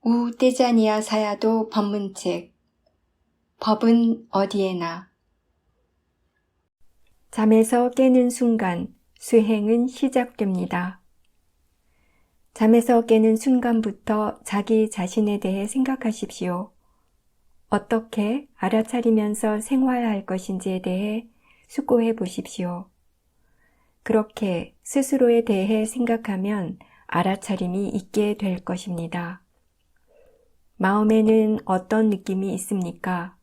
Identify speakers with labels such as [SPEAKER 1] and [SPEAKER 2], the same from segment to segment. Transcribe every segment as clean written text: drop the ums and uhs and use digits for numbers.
[SPEAKER 1] 우 떼자니아 사야도 법문책. 법은 어디에나. 잠에서 깨는 순간 수행은 시작됩니다. 잠에서 깨는 순간부터 자기 자신에 대해 생각하십시오. 어떻게 알아차리면서 생활할 것인지에 대해 숙고해 보십시오. 그렇게 스스로에 대해 생각하면 알아차림이 있게 될 것입니다. 마음에는 어떤 느낌이 있습니까?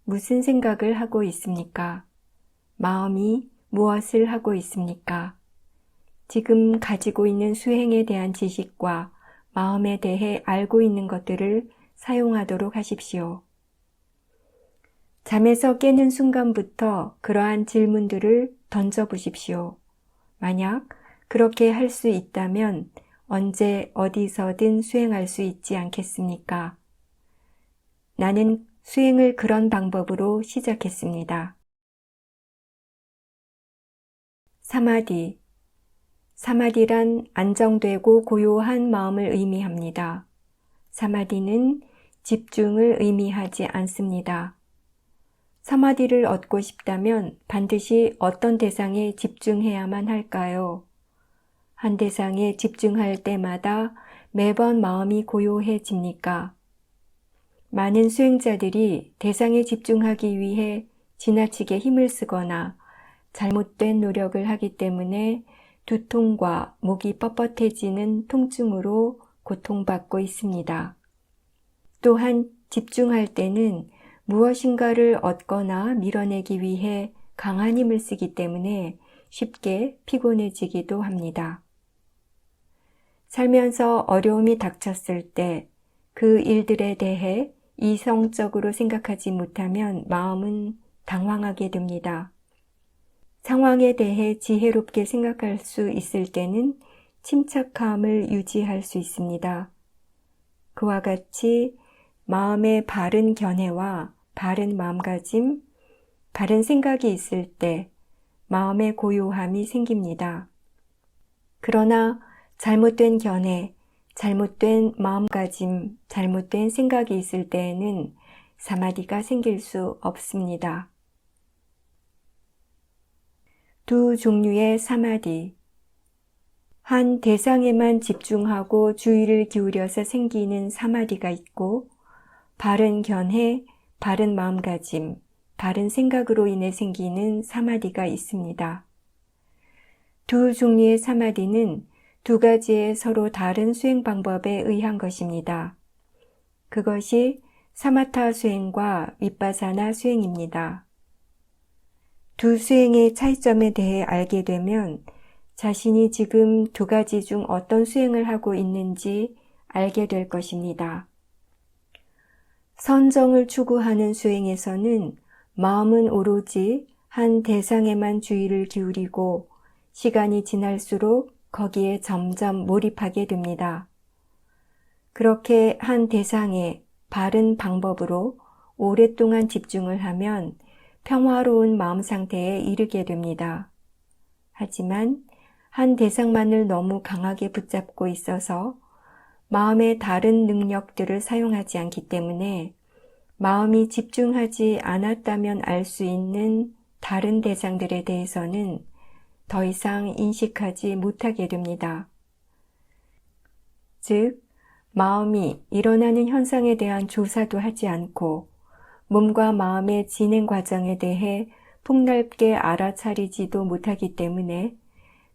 [SPEAKER 1] 무슨 생각을 하고 있습니까? 마음이 무엇을 하고 있습니까? 지금 가지고 있는 수행에 대한 지식과 마음에 대해 알고 있는 것들을 사용하도록 하십시오. 잠에서 깨는 순간부터 그러한 질문들을 던져보십시오. 만약 그렇게 할 수 있다면 언제 어디서든 수행할 수 있지 않겠습니까? 나는 수행을 그런 방법으로 시작했습니다. 사마디. 사마디란 안정되고 고요한 마음을 의미합니다. 사마디는 집중을 의미하지 않습니다. 사마디를 얻고 싶다면 반드시 어떤 대상에 집중해야만 할까요? 한 대상에 집중할 때마다 매번 마음이 고요해집니까? 많은 수행자들이 대상에 집중하기 위해 지나치게 힘을 쓰거나 잘못된 노력을 하기 때문에 두통과 목이 뻣뻣해지는 통증으로 고통받고 있습니다. 또한 집중할 때는 무엇인가를 얻거나 밀어내기 위해 강한 힘을 쓰기 때문에 쉽게 피곤해지기도 합니다. 살면서 어려움이 닥쳤을 때 그 일들에 대해 이성적으로 생각하지 못하면 마음은 당황하게 됩니다. 상황에 대해 지혜롭게 생각할 수 있을 때는 침착함을 유지할 수 있습니다. 그와 같이 마음의 바른 견해와 바른 마음가짐, 바른 생각이 있을 때 마음의 고요함이 생깁니다. 그러나 잘못된 견해, 잘못된 마음가짐, 잘못된 생각이 있을 때에는 사마디가 생길 수 없습니다. 두 종류의 사마디. 한 대상에만 집중하고 주의를 기울여서 생기는 사마디가 있고, 바른 견해, 바른 마음가짐, 바른 생각으로 인해 생기는 사마디가 있습니다. 두 종류의 사마디는 두 가지의 서로 다른 수행 방법에 의한 것입니다. 그것이 사마타 수행과 윗바사나 수행입니다. 두 수행의 차이점에 대해 알게 되면 자신이 지금 두 가지 중 어떤 수행을 하고 있는지 알게 될 것입니다. 선정을 추구하는 수행에서는 마음은 오로지 한 대상에만 주의를 기울이고 시간이 지날수록 거기에 점점 몰입하게 됩니다. 그렇게 한 대상에 바른 방법으로 오랫동안 집중을 하면 평화로운 마음 상태에 이르게 됩니다. 하지만 한 대상만을 너무 강하게 붙잡고 있어서 마음의 다른 능력들을 사용하지 않기 때문에 마음이 집중하지 않았다면 알 수 있는 다른 대상들에 대해서는 더 이상 인식하지 못하게 됩니다. 즉, 마음이 일어나는 현상에 대한 조사도 하지 않고 몸과 마음의 진행 과정에 대해 폭넓게 알아차리지도 못하기 때문에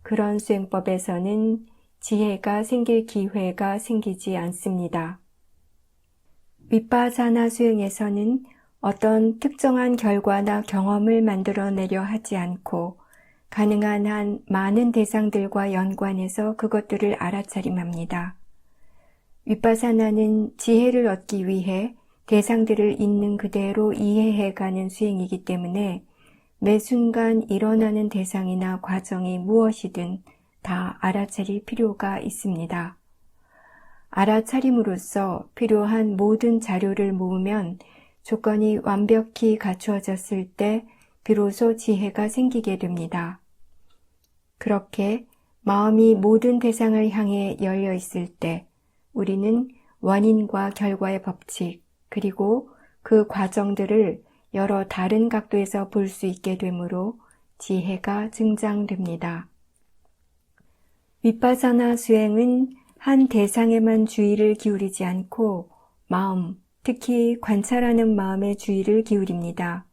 [SPEAKER 1] 그런 수행법에서는 지혜가 생길 기회가 생기지 않습니다. 윗바사나 수행에서는 어떤 특정한 결과나 경험을 만들어내려 하지 않고 가능한 한 많은 대상들과 연관해서 그것들을 알아차림합니다. 윗바사나는 지혜를 얻기 위해 대상들을 있는 그대로 이해해가는 수행이기 때문에 매 순간 일어나는 대상이나 과정이 무엇이든 다 알아차릴 필요가 있습니다. 알아차림으로써 필요한 모든 자료를 모으면 조건이 완벽히 갖추어졌을 때 비로소 지혜가 생기게 됩니다. 그렇게 마음이 모든 대상을 향해 열려 있을 때 우리는 원인과 결과의 법칙, 그리고 그 과정들을 여러 다른 각도에서 볼 수 있게 되므로 지혜가 증장됩니다. 위파사나 수행은 한 대상에만 주의를 기울이지 않고 마음, 특히 관찰하는 마음에 주의를 기울입니다.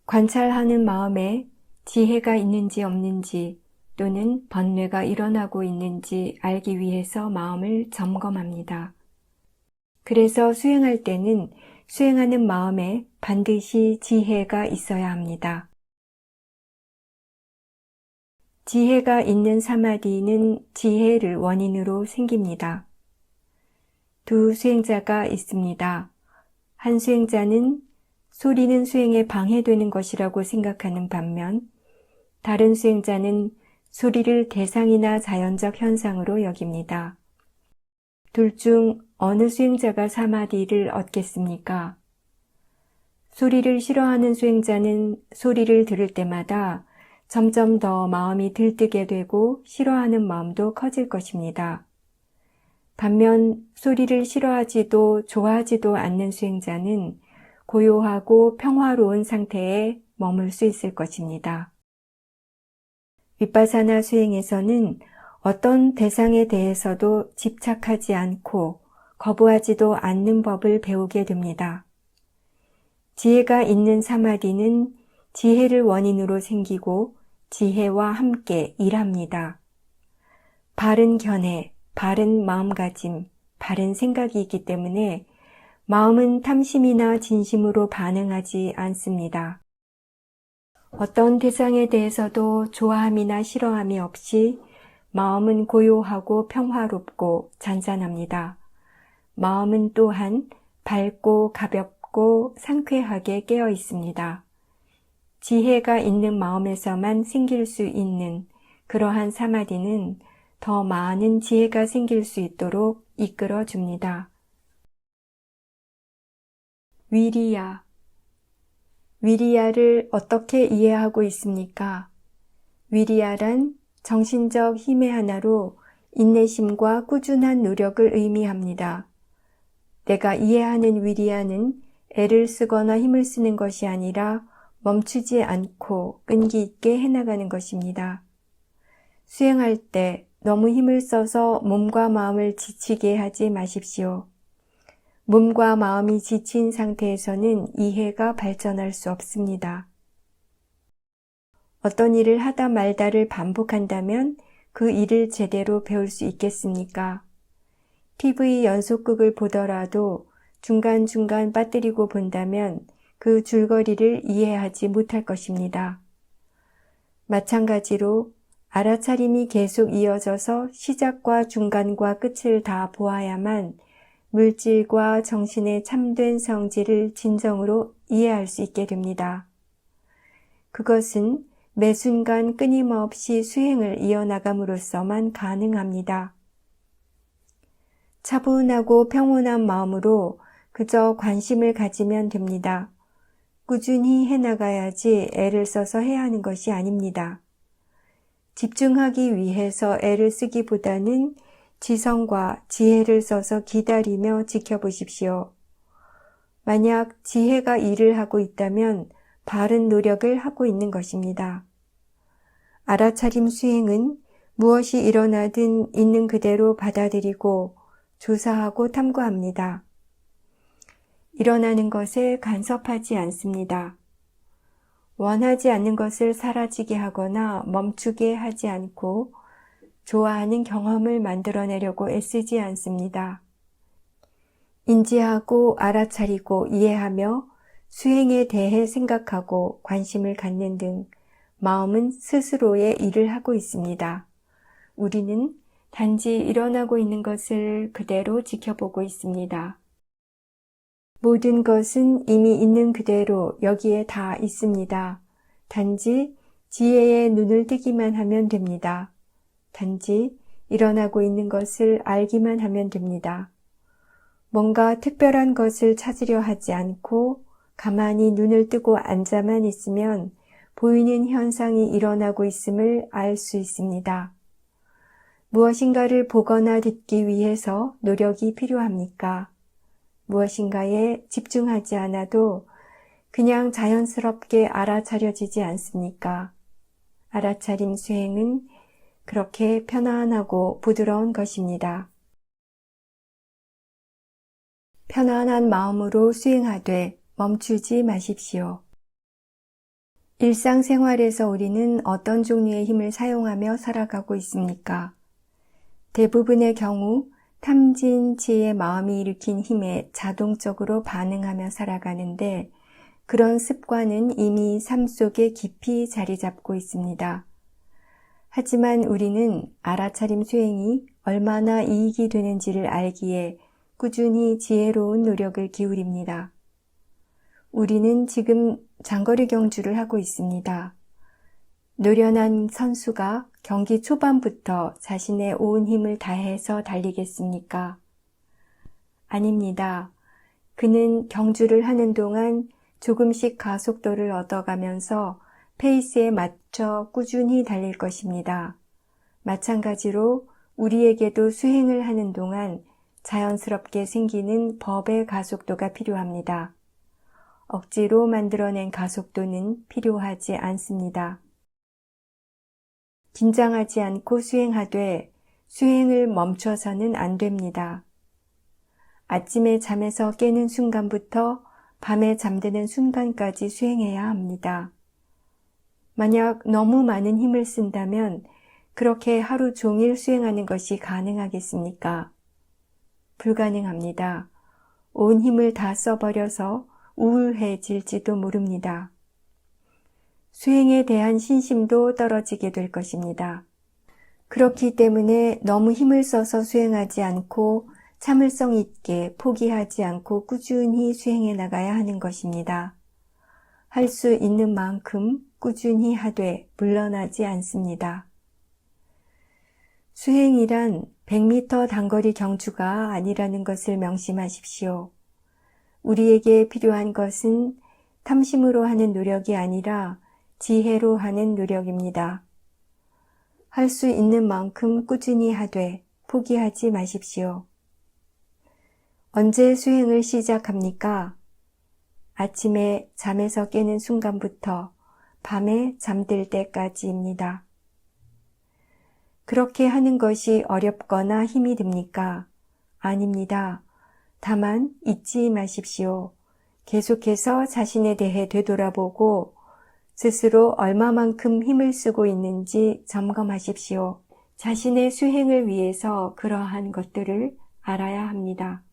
[SPEAKER 1] 관찰하는 마음에 지혜가 있는지 없는지 또는 번뇌가 일어나고 있는지 알기 위해서 마음을 점검합니다. 그래서 수행할 때는 수행하는 마음에 반드시 지혜가 있어야 합니다. 지혜가 있는 사마디는 지혜를 원인으로 생깁니다. 두 수행자가 있습니다. 한 수행자는 소리는 수행에 방해되는 것이라고 생각하는 반면 다른 수행자는 소리를 대상이나 자연적 현상으로 여깁니다. 둘 중 어느 수행자가 사마디를 얻겠습니까? 소리를 싫어하는 수행자는 소리를 들을 때마다 점점 더 마음이 들뜨게 되고 싫어하는 마음도 커질 것입니다. 반면 소리를 싫어하지도 좋아하지도 않는 수행자는 고요하고 평화로운 상태에 머물 수 있을 것입니다. 위파사나 수행에서는 어떤 대상에 대해서도 집착하지 않고 거부하지도 않는 법을 배우게 됩니다. 지혜가 있는 사마디는 지혜를 원인으로 생기고 지혜와 함께 일합니다. 바른 견해, 바른 마음가짐, 바른 생각이 있기 때문에 마음은 탐심이나 진심으로 반응하지 않습니다. 어떤 대상에 대해서도 좋아함이나 싫어함이 없이 마음은 고요하고 평화롭고 잔잔합니다. 마음은 또한 밝고 가볍고 상쾌하게 깨어 있습니다. 지혜가 있는 마음에서만 생길 수 있는 그러한 사마디는 더 많은 지혜가 생길 수 있도록 이끌어 줍니다. 위리야. 위리야를 어떻게 이해하고 있습니까? 위리야란 정신적 힘의 하나로 인내심과 꾸준한 노력을 의미합니다. 내가 이해하는 위리야는 애를 쓰거나 힘을 쓰는 것이 아니라 멈추지 않고 끈기 있게 해나가는 것입니다. 수행할 때 너무 힘을 써서 몸과 마음을 지치게 하지 마십시오. 몸과 마음이 지친 상태에서는 이해가 발전할 수 없습니다. 어떤 일을 하다 말다를 반복한다면 그 일을 제대로 배울 수 있겠습니까? TV 연속극을 보더라도 중간중간 빠뜨리고 본다면 그 줄거리를 이해하지 못할 것입니다. 마찬가지로 알아차림이 계속 이어져서 시작과 중간과 끝을 다 보아야만 물질과 정신의 참된 성질을 진정으로 이해할 수 있게 됩니다. 그것은 매 순간 끊임없이 수행을 이어나감으로써만 가능합니다. 차분하고 평온한 마음으로 그저 관심을 가지면 됩니다. 꾸준히 해나가야지 애를 써서 해야 하는 것이 아닙니다. 집중하기 위해서 애를 쓰기보다는 지성과 지혜를 써서 기다리며 지켜보십시오. 만약 지혜가 일을 하고 있다면 바른 노력을 하고 있는 것입니다. 알아차림 수행은 무엇이 일어나든 있는 그대로 받아들이고 조사하고 탐구합니다. 일어나는 것에 간섭하지 않습니다. 원하지 않는 것을 사라지게 하거나 멈추게 하지 않고 좋아하는 경험을 만들어내려고 애쓰지 않습니다. 인지하고 알아차리고 이해하며 수행에 대해 생각하고 관심을 갖는 등 마음은 스스로의 일을 하고 있습니다. 우리는 단지 일어나고 있는 것을 그대로 지켜보고 있습니다. 모든 것은 이미 있는 그대로 여기에 다 있습니다. 단지 지혜의 눈을 뜨기만 하면 됩니다. 단지 일어나고 있는 것을 알기만 하면 됩니다. 뭔가 특별한 것을 찾으려 하지 않고 가만히 눈을 뜨고 앉아만 있으면 보이는 현상이 일어나고 있음을 알 수 있습니다. 무엇인가를 보거나 듣기 위해서 노력이 필요합니까? 무엇인가에 집중하지 않아도 그냥 자연스럽게 알아차려지지 않습니까? 알아차림 수행은 그렇게 편안하고 부드러운 것입니다. 편안한 마음으로 수행하되 멈추지 마십시오. 일상생활에서 우리는 어떤 종류의 힘을 사용하며 살아가고 있습니까? 대부분의 경우 탐진치의 마음이 일으킨 힘에 자동적으로 반응하며 살아가는데 그런 습관은 이미 삶 속에 깊이 자리 잡고 있습니다. 하지만 우리는 알아차림 수행이 얼마나 이익이 되는지를 알기에 꾸준히 지혜로운 노력을 기울입니다. 우리는 지금 장거리 경주를 하고 있습니다. 노련한 선수가 경기 초반부터 자신의 온 힘을 다해서 달리겠습니까? 아닙니다. 그는 경주를 하는 동안 조금씩 가속도를 얻어가면서 페이스에 맞춰 꾸준히 달릴 것입니다. 마찬가지로 우리에게도 수행을 하는 동안 자연스럽게 생기는 법의 가속도가 필요합니다. 억지로 만들어낸 가속도는 필요하지 않습니다. 긴장하지 않고 수행하되 수행을 멈춰서는 안 됩니다. 아침에 잠에서 깨는 순간부터 밤에 잠드는 순간까지 수행해야 합니다. 만약 너무 많은 힘을 쓴다면 그렇게 하루 종일 수행하는 것이 가능하겠습니까? 불가능합니다. 온 힘을 다 써버려서 우울해질지도 모릅니다. 수행에 대한 신심도 떨어지게 될 것입니다. 그렇기 때문에 너무 힘을 써서 수행하지 않고 참을성 있게 포기하지 않고 꾸준히 수행해 나가야 하는 것입니다. 할 수 있는 만큼 꾸준히 하되 물러나지 않습니다. 수행이란 100m 단거리 경주가 아니라는 것을 명심하십시오. 우리에게 필요한 것은 탐심으로 하는 노력이 아니라 지혜로 하는 노력입니다. 할 수 있는 만큼 꾸준히 하되 포기하지 마십시오. 언제 수행을 시작합니까? 아침에 잠에서 깨는 순간부터 밤에 잠들 때까지입니다. 그렇게 하는 것이 어렵거나 힘이 듭니까? 아닙니다. 다만 잊지 마십시오. 계속해서 자신에 대해 되돌아보고 스스로 얼마만큼 힘을 쓰고 있는지 점검하십시오. 자신의 수행을 위해서 그러한 것들을 알아야 합니다.